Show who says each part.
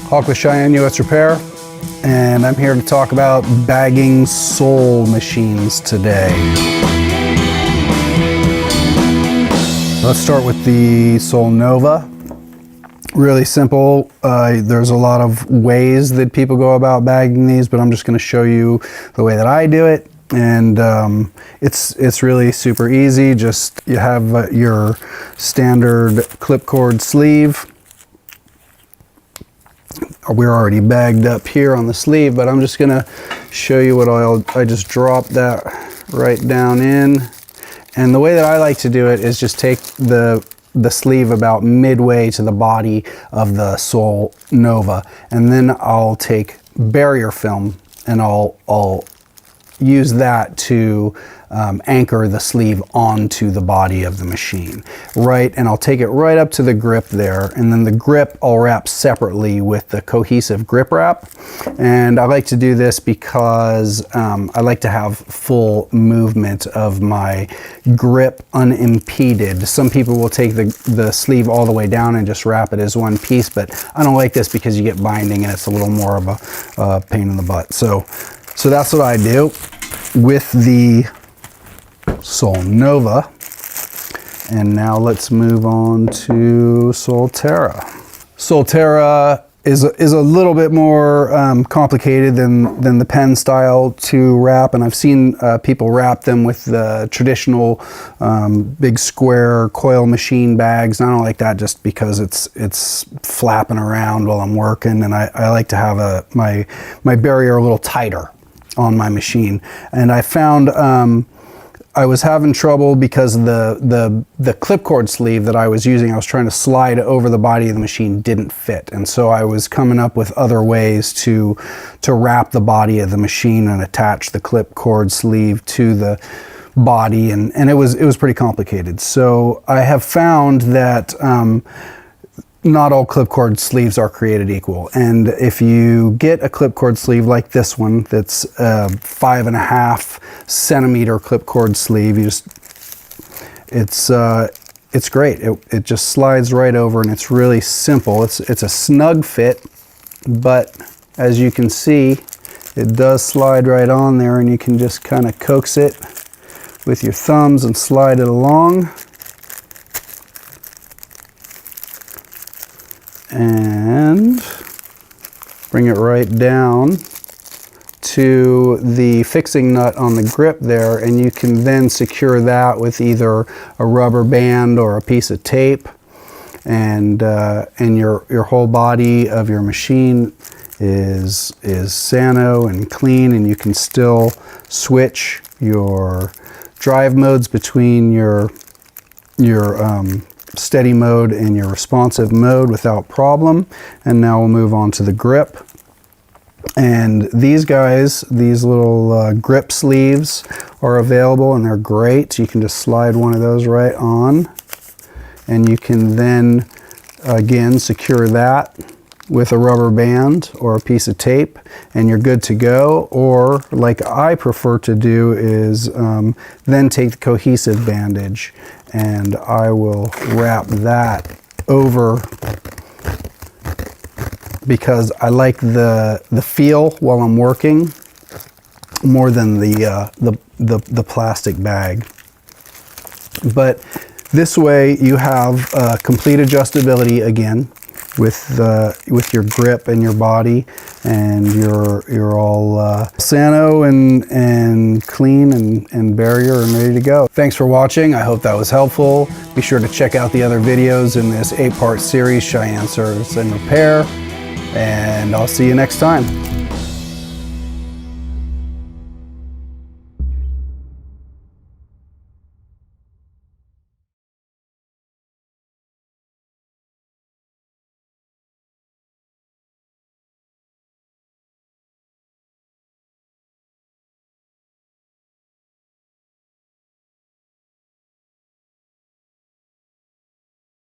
Speaker 1: Hawk with Cheyenne US Repair, and I'm here to talk about bagging Sol machines today. Let's start with the Sol Nova. Really simple. There's a lot of ways that people go about bagging these, but I'm just going to show you the way that I do it. And it's really super easy. Just you have your standard clipcord sleeve. We're already bagged up here on the sleeve, but I'm just gonna show you what I just drop that right down in. And the way that I like to do it is just take the sleeve about midway to the body of the Sol Nova, and then I'll take barrier film and I'll use that to anchor the sleeve onto the body of the machine, right? And I'll take it right up to the grip there, and then the grip I'll wrap separately with the cohesive grip wrap. And I like to do this because I like to have full movement of my grip unimpeded. Some people will take the sleeve all the way down and just wrap it as one piece, but I don't like this because you get binding and it's a little more of a pain in the butt. So that's what I do with the Sol Nova. And now let's move on to Solterra. Solterra is a little bit more complicated than the pen style to wrap, and I've seen people wrap them with the traditional big square coil machine bags, and I don't like that just because it's flapping around while I'm working, and I like to have my barrier a little tighter on my machine. And I found I was having trouble because the clipcord sleeve that I was using, I was trying to slide over the body of the machine, didn't fit. And so I was coming up with other ways to wrap the body of the machine and attach the clipcord sleeve to the body, and it was pretty complicated. So I have found that not all clipcord sleeves are created equal, and if you get a clipcord sleeve like this one, that's a 5.5 centimeter clipcord sleeve, it's great. It just slides right over, and it's really simple. It's a snug fit, but as you can see, it does slide right on there, and you can just kind of coax it with your thumbs and slide it along. And bring it right down to the fixing nut on the grip there, and you can then secure that with either a rubber band or a piece of tape, and your whole body of your machine is sano and clean, and you can still switch your drive modes between your steady mode and your responsive mode without problem. And now we'll move on to the grip. And these guys, these little grip sleeves are available, and they're great. You can just slide one of those right on, and you can then again secure that with a rubber band or a piece of tape, and you're good to go. Or like I prefer to do is then take the cohesive bandage, and I will wrap that over, because I like the feel while I'm working more than the plastic bag. But this way you have complete adjustability again with your grip and your body, and you're all sano and clean and barrier and ready to go. Thanks for watching. I hope that was helpful. Be sure to check out the other videos in this 8-part series, Cheyenne Service and Repair, and I'll see you next time.